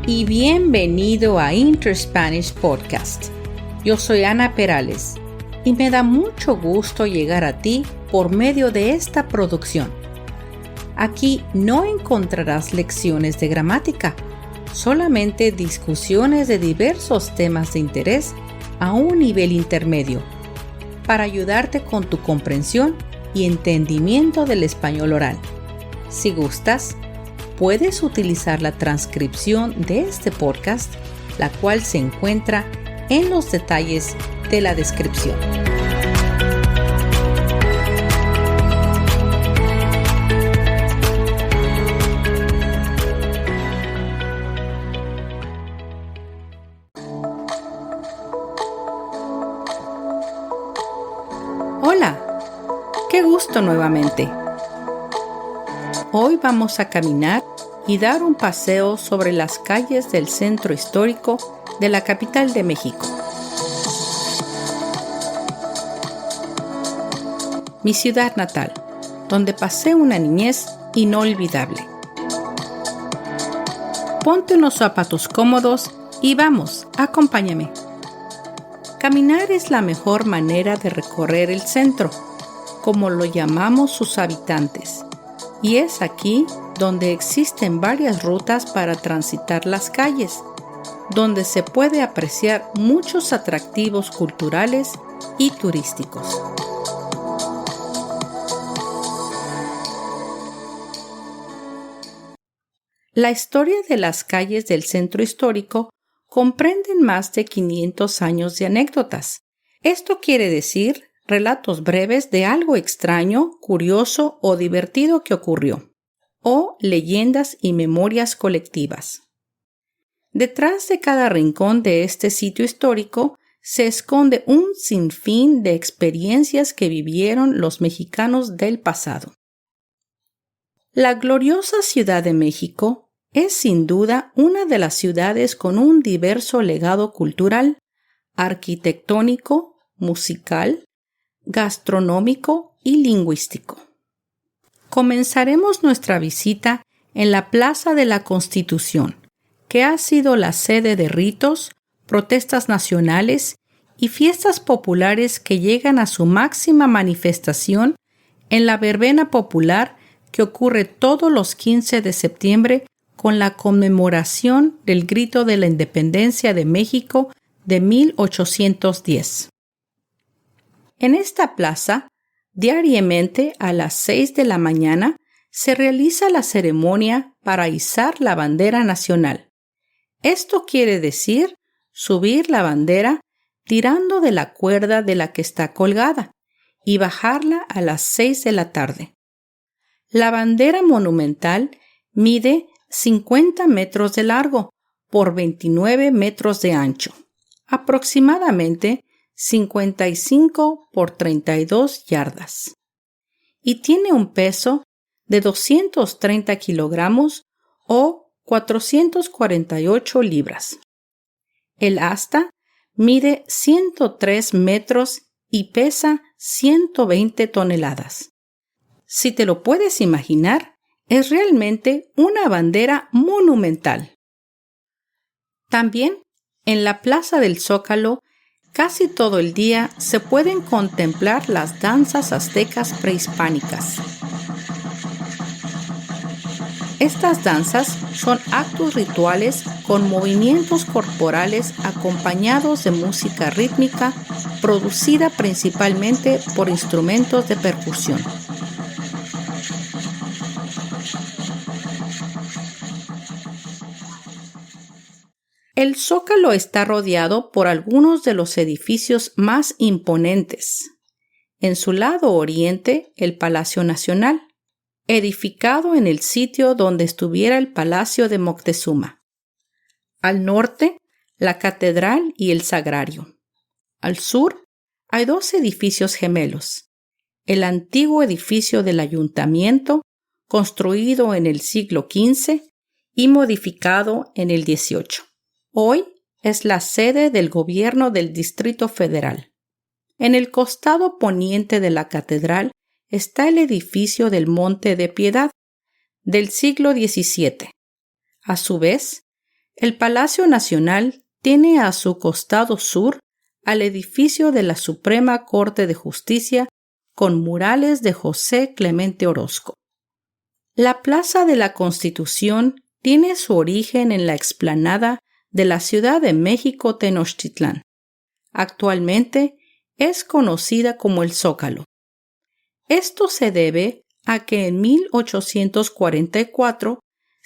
y bienvenido a Inter-Spanish Podcast. Yo soy Ana Perales y me da mucho gusto llegar a ti por medio de esta producción. Aquí no encontrarás lecciones de gramática, solamente discusiones de diversos temas de interés a un nivel intermedio, para ayudarte con tu comprensión y entendimiento del español oral. Si gustas, puedes utilizar la transcripción de este podcast, la cual se encuentra en los detalles de la descripción. Hola, qué gusto nuevamente. Hoy vamos a caminar y dar un paseo sobre las calles del centro histórico de la capital de México. Mi ciudad natal, donde pasé una niñez inolvidable. Ponte unos zapatos cómodos y vamos, acompáñame. Caminar es la mejor manera de recorrer el centro, como lo llamamos sus habitantes, y es aquí donde existen varias rutas para transitar las calles, donde se puede apreciar muchos atractivos culturales y turísticos. La historia de las calles del centro histórico comprenden más de 500 años de anécdotas. Esto quiere decir relatos breves de algo extraño, curioso o divertido que ocurrió, o leyendas y memorias colectivas. Detrás de cada rincón de este sitio histórico se esconde un sinfín de experiencias que vivieron los mexicanos del pasado. La gloriosa Ciudad de México es sin duda una de las ciudades con un diverso legado cultural, arquitectónico, musical, gastronómico y lingüístico. Comenzaremos nuestra visita en la Plaza de la Constitución, que ha sido la sede de ritos, protestas nacionales y fiestas populares que llegan a su máxima manifestación en la verbena popular que ocurre todos los 15 de septiembre con la conmemoración del Grito de la Independencia de México de 1810. En esta plaza, diariamente a las 6 de la mañana, se realiza la ceremonia para izar la bandera nacional. Esto quiere decir subir la bandera tirando de la cuerda de la que está colgada y bajarla a las 6 de la tarde. La bandera monumental mide 50 metros de largo por 29 metros de ancho, aproximadamente 55 por 32 yardas, y tiene un peso de 230 kilogramos o 448 libras. El asta mide 103 metros y pesa 120 toneladas. Si te lo puedes imaginar, es realmente una bandera monumental. También, en la Plaza del Zócalo, casi todo el día se pueden contemplar las danzas aztecas prehispánicas. Estas danzas son actos rituales con movimientos corporales acompañados de música rítmica producida principalmente por instrumentos de percusión. El Zócalo está rodeado por algunos de los edificios más imponentes. En su lado oriente, el Palacio Nacional, edificado en el sitio donde estuviera el Palacio de Moctezuma. Al norte, la Catedral y el Sagrario. Al sur, hay dos edificios gemelos. El antiguo edificio del Ayuntamiento, construido en el siglo XV y modificado en el XVIII. Hoy es la sede del gobierno del Distrito Federal. En el costado poniente de la catedral está el edificio del Monte de Piedad, del siglo XVII. A su vez, El Palacio Nacional tiene a su costado sur al edificio de la Suprema Corte de Justicia con murales de José Clemente Orozco. La Plaza de la Constitución tiene su origen en la explanada de la Ciudad de México Tenochtitlán. Actualmente es conocida como el Zócalo. Esto se debe a que en 1844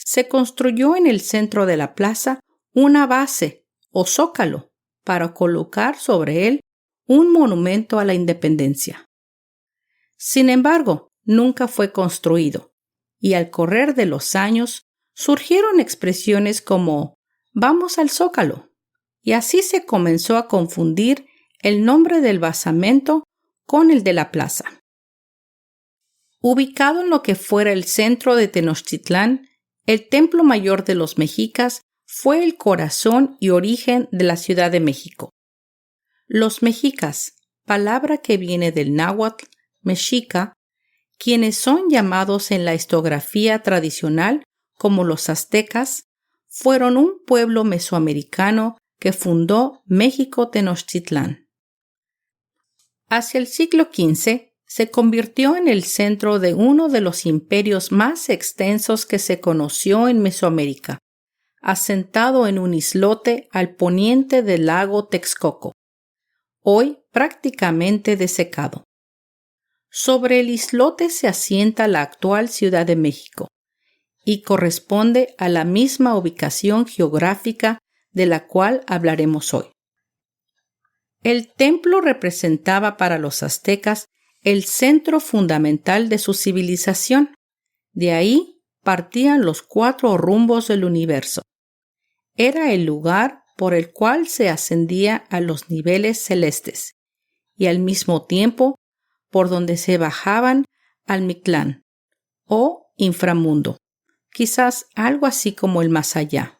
se construyó en el centro de la plaza una base o zócalo para colocar sobre él un monumento a la independencia. Sin embargo, nunca fue construido, y al correr de los años surgieron expresiones como «vamos al Zócalo», y así se comenzó a confundir el nombre del basamento con el de la plaza. Ubicado en lo que fuera el centro de Tenochtitlán, el Templo Mayor de los Mexicas fue el corazón y origen de la Ciudad de México. Los mexicas, palabra que viene del náhuatl, mexica, quienes son llamados en la historiografía tradicional como los aztecas, fueron un pueblo mesoamericano que fundó México Tenochtitlán. Hacia el siglo XV, se convirtió en el centro de uno de los imperios más extensos que se conoció en Mesoamérica, asentado en un islote al poniente del lago Texcoco, hoy prácticamente desecado. Sobre el islote se asienta la actual Ciudad de México y corresponde a la misma ubicación geográfica de la cual hablaremos hoy. El templo representaba para los aztecas el centro fundamental de su civilización. De ahí partían los 4 rumbos del universo. Era el lugar por el cual se ascendía a los niveles celestes y al mismo tiempo por donde se bajaban al Mictlán o inframundo, quizás algo así como el más allá.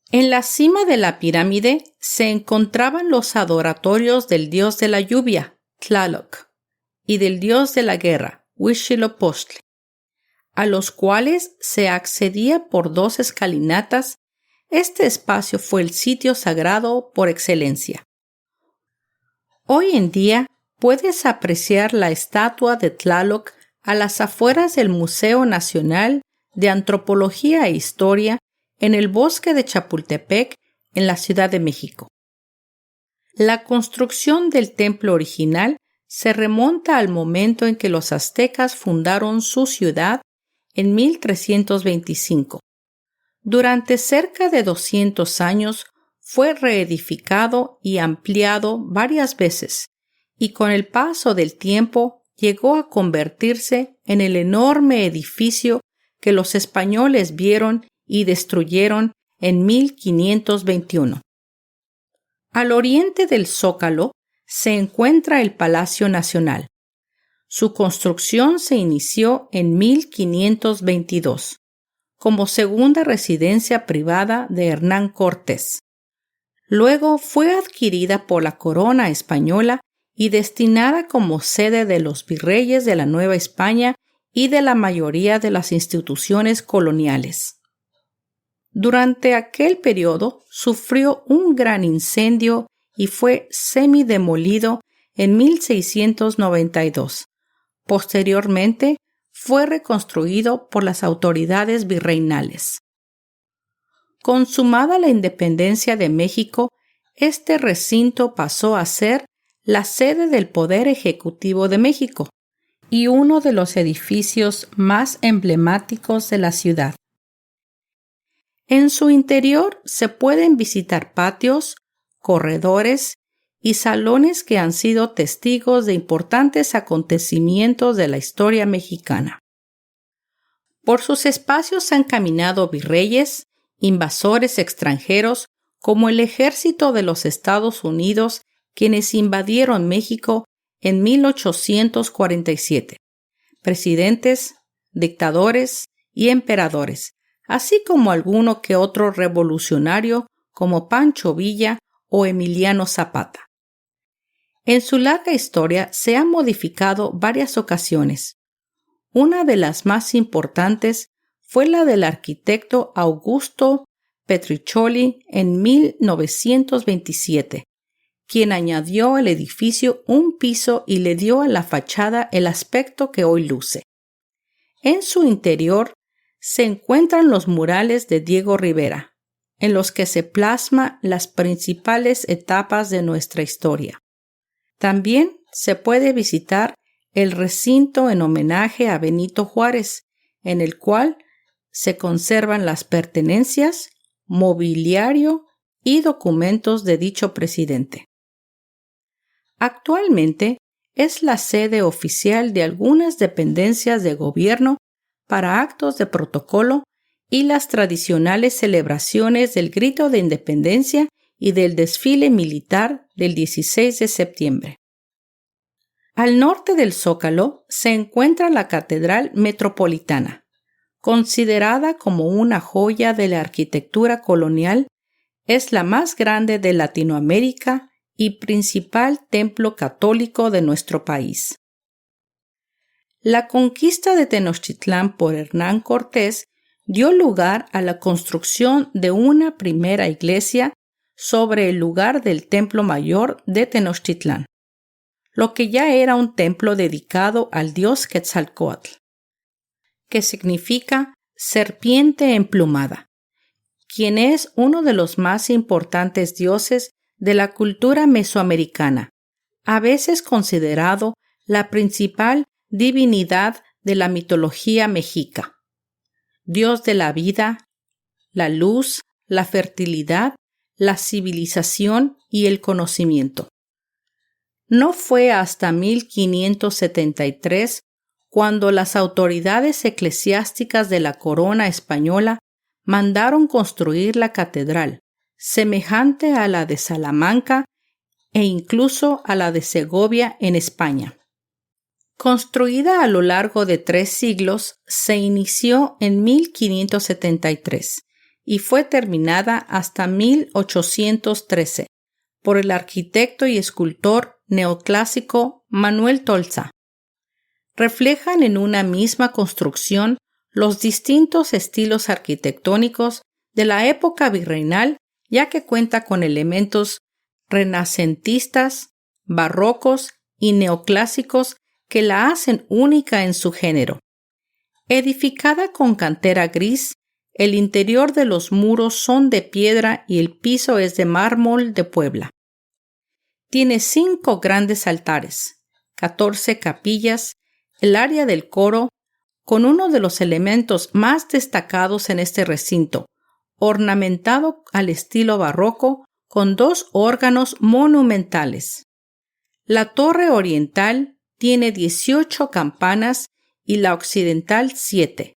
En la cima de la pirámide se encontraban los adoratorios del dios de la lluvia, Tlaloc, y del dios de la guerra, Huitzilopochtli, a los cuales se accedía por 2 escalinatas. Este espacio fue el sitio sagrado por excelencia. Hoy en día puedes apreciar la estatua de Tlaloc a las afueras del Museo Nacional de Antropología e Historia en el bosque de Chapultepec, en la Ciudad de México. La construcción del templo original se remonta al momento en que los aztecas fundaron su ciudad en 1325. Durante cerca de 200 años fue reedificado y ampliado varias veces, y con el paso del tiempo llegó a convertirse en el enorme edificio que los españoles vieron y destruyeron en 1521. Al oriente del Zócalo se encuentra el Palacio Nacional. Su construcción se inició en 1522, como segunda residencia privada de Hernán Cortés. Luego fue adquirida por la corona española y destinada como sede de los virreyes de la Nueva España y de la mayoría de las instituciones coloniales. Durante aquel periodo sufrió un gran incendio y fue semidemolido en 1692. Posteriormente, fue reconstruido por las autoridades virreinales. Consumada la independencia de México, este recinto pasó a ser la sede del Poder Ejecutivo de México y uno de los edificios más emblemáticos de la ciudad. En su interior se pueden visitar patios, corredores y salones que han sido testigos de importantes acontecimientos de la historia mexicana. Por sus espacios han caminado virreyes, invasores extranjeros, como el ejército de los Estados Unidos, quienes invadieron México en 1847, presidentes, dictadores y emperadores, así como alguno que otro revolucionario como Pancho Villa o Emiliano Zapata. En su larga historia se ha modificado varias ocasiones. Una de las más importantes fue la del arquitecto Augusto Petricholi en 1927, quien añadió al edificio un piso y le dio a la fachada el aspecto que hoy luce. En su interior se encuentran los murales de Diego Rivera, en los que se plasma las principales etapas de nuestra historia. También se puede visitar el recinto en homenaje a Benito Juárez, en el cual se conservan las pertenencias, mobiliario y documentos de dicho presidente. Actualmente es la sede oficial de algunas dependencias de gobierno para actos de protocolo y las tradicionales celebraciones del Grito de Independencia y del desfile militar del 16 de septiembre. Al norte del Zócalo se encuentra la Catedral Metropolitana, considerada como una joya de la arquitectura colonial. Es la más grande de Latinoamérica y principal templo católico de nuestro país. La conquista de Tenochtitlán por Hernán Cortés dio lugar a la construcción de una primera iglesia sobre el lugar del Templo Mayor de Tenochtitlán, lo que ya era un templo dedicado al dios Quetzalcóatl, que significa serpiente emplumada, quien es uno de los más importantes dioses de la cultura mesoamericana, a veces considerado la principal divinidad de la mitología mexica. Dios de la vida, la luz, la fertilidad, la civilización y el conocimiento. No fue hasta 1573 cuando las autoridades eclesiásticas de la corona española mandaron construir la catedral, semejante a la de Salamanca e incluso a la de Segovia en España. Construida a lo largo de 3 siglos, se inició en 1573 y fue terminada hasta 1813 por el arquitecto y escultor neoclásico Manuel Tolsa. Reflejan en una misma construcción los distintos estilos arquitectónicos de la época virreinal, ya que cuenta con elementos renacentistas, barrocos y neoclásicos que la hacen única en su género. Edificada con cantera gris, el interior de los muros son de piedra y el piso es de mármol de Puebla. Tiene 5 grandes altares, 14 capillas, el área del coro, con uno de los elementos más destacados en este recinto, ornamentado al estilo barroco con 2 órganos monumentales. La torre oriental tiene 18 campanas y la occidental 7.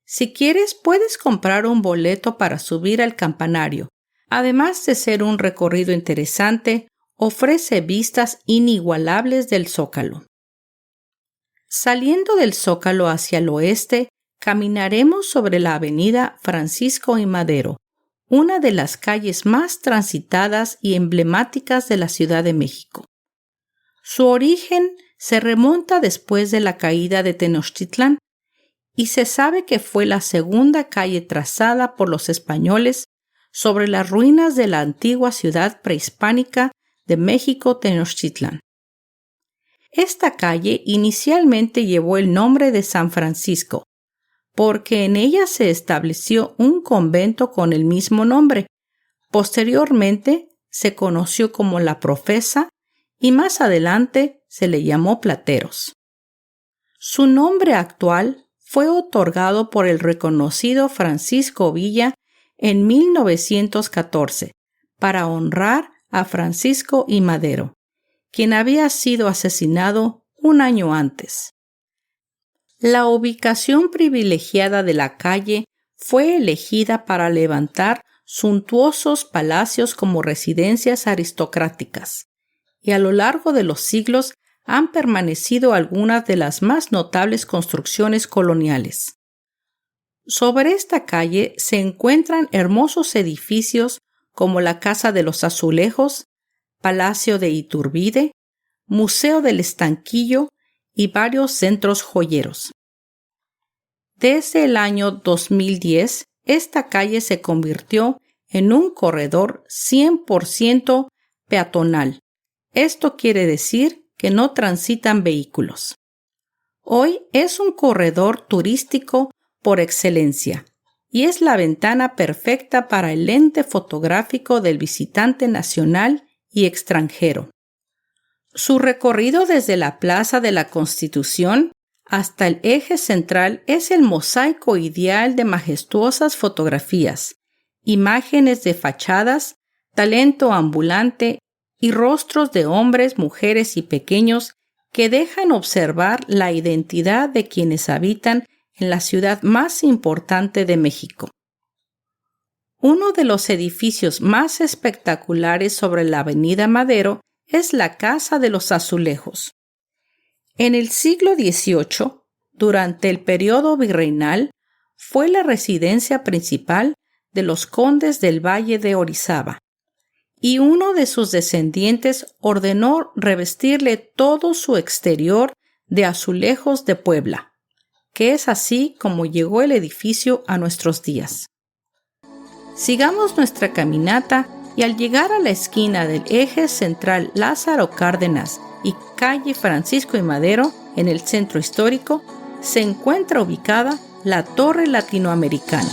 Si quieres, puedes comprar un boleto para subir al campanario. Además de ser un recorrido interesante, ofrece vistas inigualables del Zócalo. Saliendo del Zócalo hacia el oeste, caminaremos sobre la avenida Francisco y Madero, una de las calles más transitadas y emblemáticas de la Ciudad de México. Su origen se remonta después de la caída de Tenochtitlán y se sabe que fue la segunda calle trazada por los españoles sobre las ruinas de la antigua ciudad prehispánica de México Tenochtitlán. Esta calle inicialmente llevó el nombre de San Francisco, porque en ella se estableció un convento con el mismo nombre. Posteriormente se conoció como La Profesa y más adelante se le llamó Plateros. Su nombre actual fue otorgado por el reconocido Francisco Villa en 1914 para honrar a Francisco I. Madero, quien había sido asesinado un año antes. La ubicación privilegiada de la calle fue elegida para levantar suntuosos palacios como residencias aristocráticas, y a lo largo de los siglos han permanecido algunas de las más notables construcciones coloniales. Sobre esta calle se encuentran hermosos edificios como la Casa de los Azulejos, Palacio de Iturbide, Museo del Estanquillo y varios centros joyeros. Desde el año 2010, esta calle se convirtió en un corredor 100% peatonal. Esto quiere decir que no transitan vehículos. Hoy es un corredor turístico por excelencia y es la ventana perfecta para el lente fotográfico del visitante nacional y extranjero. Su recorrido desde la Plaza de la Constitución hasta el eje central es el mosaico ideal de majestuosas fotografías, imágenes de fachadas, talento ambulante y rostros de hombres, mujeres y pequeños que dejan observar la identidad de quienes habitan en la ciudad más importante de México. Uno de los edificios más espectaculares sobre la Avenida Madero es la Casa de los Azulejos. En el siglo XVIII, durante el periodo virreinal, fue la residencia principal de los condes del Valle de Orizaba, y uno de sus descendientes ordenó revestirle todo su exterior de azulejos de Puebla, que es así como llegó el edificio a nuestros días. Sigamos nuestra caminata y al llegar a la esquina del eje central Lázaro Cárdenas y calle Francisco y Madero, en el centro histórico, se encuentra ubicada la Torre Latinoamericana,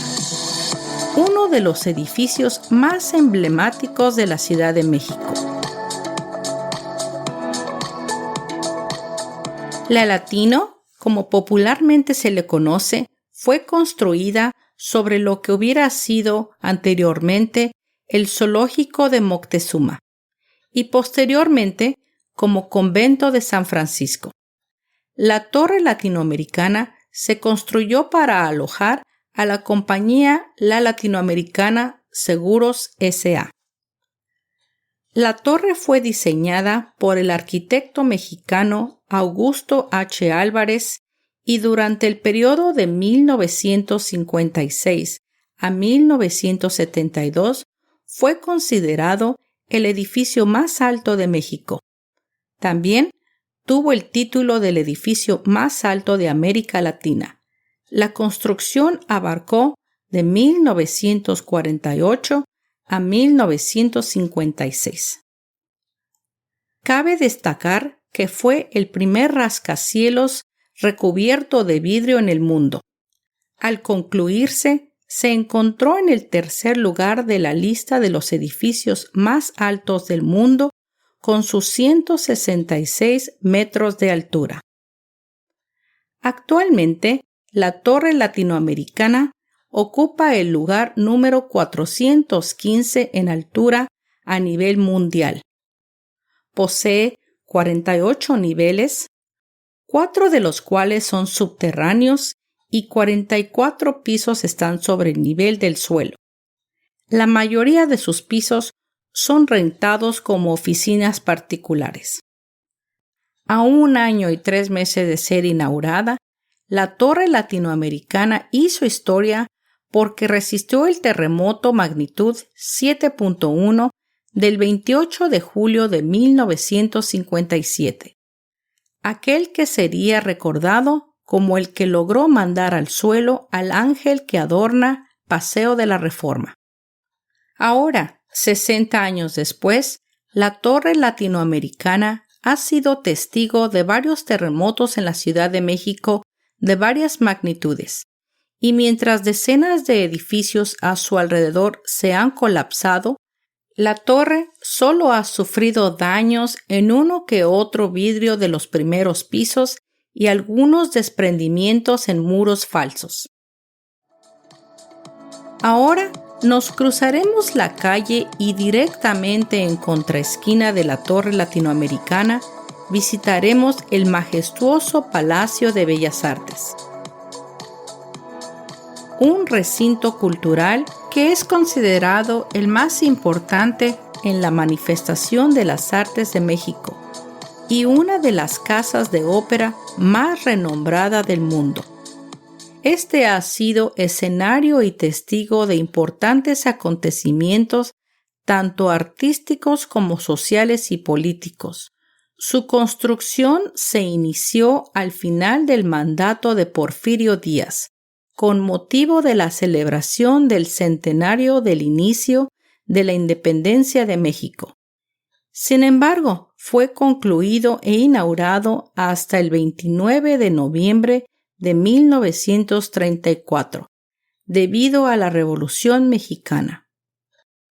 uno de los edificios más emblemáticos de la Ciudad de México. La Latino, como popularmente se le conoce, fue construida sobre lo que hubiera sido anteriormente el Zoológico de Moctezuma y posteriormente como Convento de San Francisco. La Torre Latinoamericana se construyó para alojar a la compañía La Latinoamericana Seguros S.A. La torre fue diseñada por el arquitecto mexicano Augusto H. Álvarez y durante el periodo de 1956 a 1972 fue considerado el edificio más alto de México. También tuvo el título del edificio más alto de América Latina. La construcción abarcó de 1948 a 1956. Cabe destacar que fue el primer rascacielos recubierto de vidrio en el mundo. Al concluirse, se encontró en el tercer lugar de la lista de los edificios más altos del mundo con sus 166 metros de altura. Actualmente, la Torre Latinoamericana ocupa el lugar número 415 en altura a nivel mundial. Posee 48 niveles, 4 de los cuales son subterráneos y 44 pisos están sobre el nivel del suelo. La mayoría de sus pisos son rentados como oficinas particulares. A 1 año y 3 meses de ser inaugurada, la Torre Latinoamericana hizo historia porque resistió el terremoto magnitud 7.1 del 28 de julio de 1957, aquel que sería recordado como el que logró mandar al suelo al ángel que adorna Paseo de la Reforma. Ahora, 60 años después, la Torre Latinoamericana ha sido testigo de varios terremotos en la Ciudad de México de varias magnitudes, y mientras decenas de edificios a su alrededor se han colapsado, la torre solo ha sufrido daños en uno que otro vidrio de los primeros pisos y algunos desprendimientos en muros falsos. Ahora nos cruzaremos la calle y directamente en contraesquina de la Torre Latinoamericana visitaremos el majestuoso Palacio de Bellas Artes, un recinto cultural que es considerado el más importante en la manifestación de las artes de México y una de las casas de ópera más renombrada del mundo. Este ha sido escenario y testigo de importantes acontecimientos, tanto artísticos como sociales y políticos. Su construcción se inició al final del mandato de Porfirio Díaz, con motivo de la celebración del centenario del inicio de la independencia de México. Sin embargo, fue concluido e inaugurado hasta el 29 de noviembre de 1934, debido a la Revolución Mexicana.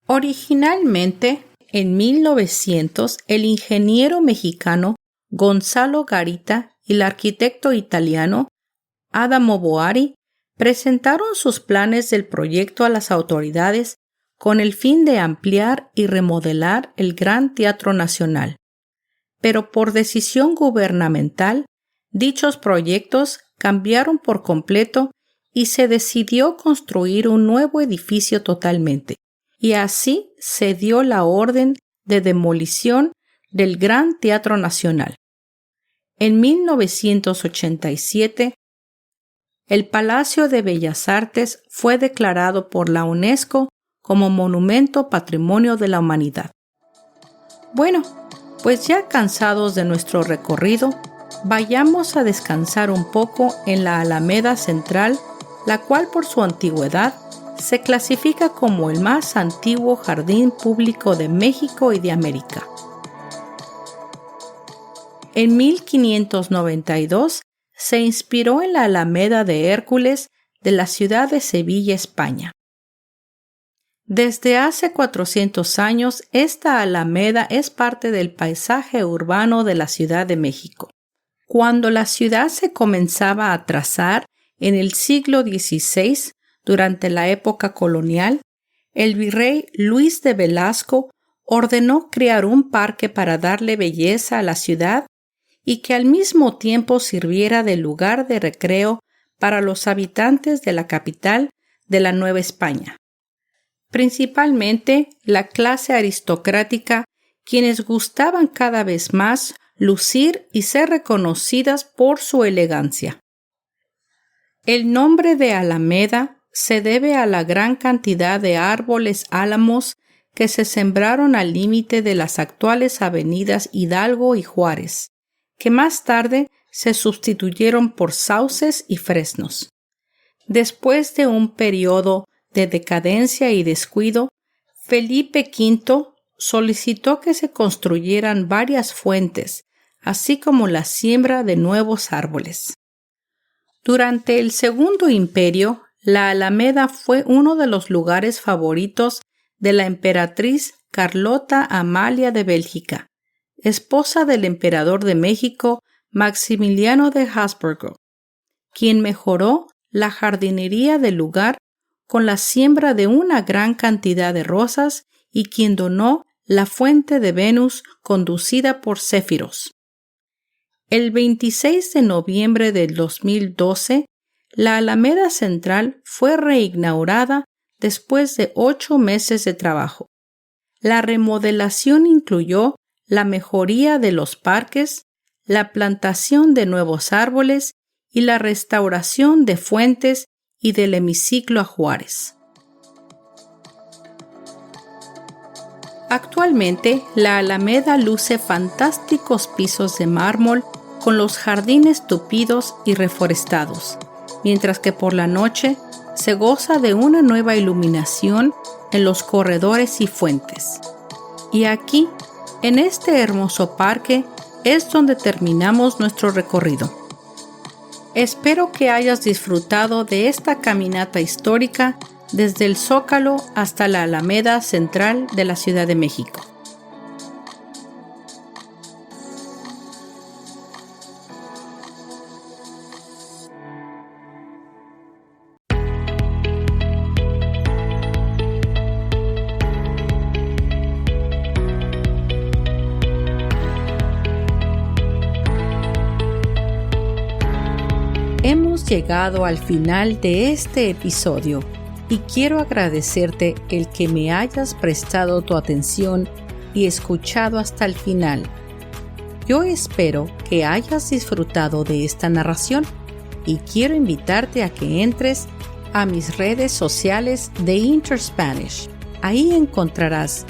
Originalmente, en 1900, el ingeniero mexicano Gonzalo Garita y el arquitecto italiano Adamo Boari presentaron sus planes del proyecto a las autoridades con el fin de ampliar y remodelar el Gran Teatro Nacional. Pero por decisión gubernamental, dichos proyectos cambiaron por completo y se decidió construir un nuevo edificio totalmente, y así se dio la orden de demolición del Gran Teatro Nacional. En 1987, el Palacio de Bellas Artes fue declarado por la UNESCO como Monumento Patrimonio de la Humanidad. Bueno, pues ya cansados de nuestro recorrido, vayamos a descansar un poco en la Alameda Central, la cual por su antigüedad se clasifica como el más antiguo jardín público de México y de América. En 1592 se inspiró en la Alameda de Hércules de la ciudad de Sevilla, España. Desde hace 400 años, esta alameda es parte del paisaje urbano de la Ciudad de México. Cuando la ciudad se comenzaba a trazar en el siglo XVI, durante la época colonial, el virrey Luis de Velasco ordenó crear un parque para darle belleza a la ciudad y que al mismo tiempo sirviera de lugar de recreo para los habitantes de la capital de la Nueva España. Principalmente la clase aristocrática, quienes gustaban cada vez más lucir y ser reconocidas por su elegancia. El nombre de Alameda se debe a la gran cantidad de árboles álamos que se sembraron al límite de las actuales avenidas Hidalgo y Juárez, que más tarde se sustituyeron por sauces y fresnos. Después de un periodo de decadencia y descuido, Felipe V solicitó que se construyeran varias fuentes, así como la siembra de nuevos árboles. Durante el Segundo Imperio, la Alameda fue uno de los lugares favoritos de la emperatriz Carlota Amalia de Bélgica, esposa del emperador de México Maximiliano de Habsburgo, quien mejoró la jardinería del lugar con la siembra de una gran cantidad de rosas y quien donó la fuente de Venus conducida por Céfiros. El 26 de noviembre del 2012, la Alameda Central fue reinaugurada después de 8 meses de trabajo. La remodelación incluyó la mejoría de los parques, la plantación de nuevos árboles y la restauración de fuentes y del hemiciclo a Juárez. Actualmente, la Alameda luce fantásticos pisos de mármol con los jardines tupidos y reforestados, mientras que por la noche se goza de una nueva iluminación en los corredores y fuentes. Y aquí, en este hermoso parque, es donde terminamos nuestro recorrido. Espero que hayas disfrutado de esta caminata histórica desde el Zócalo hasta la Alameda Central de la Ciudad de México. Hemos llegado al final de este episodio y quiero agradecerte el que me hayas prestado tu atención y escuchado hasta el final. Yo espero que hayas disfrutado de esta narración y quiero invitarte a que entres a mis redes sociales de InterSpanish. Ahí encontrarás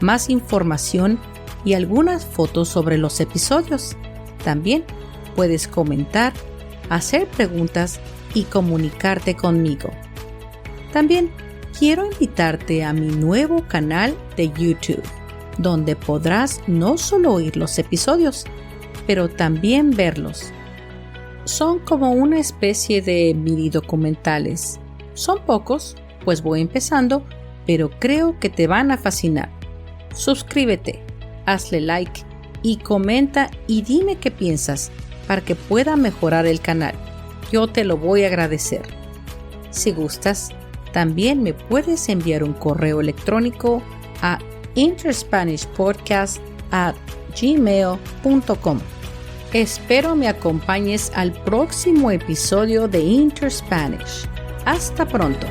más información y algunas fotos sobre los episodios. También puedes comentar, hacer preguntas y comunicarte conmigo. También quiero invitarte a mi nuevo canal de YouTube, donde podrás no solo oír los episodios, pero también verlos. Son como una especie de mini documentales. Son pocos, pues voy empezando, pero creo que te van a fascinar. Suscríbete, hazle like y comenta y dime qué piensas para que pueda mejorar el canal. Yo te lo voy a agradecer. Si gustas, también me puedes enviar un correo electrónico a interspanishpodcast@gmail.com. Espero me acompañes al próximo episodio de Interspanish. Hasta pronto.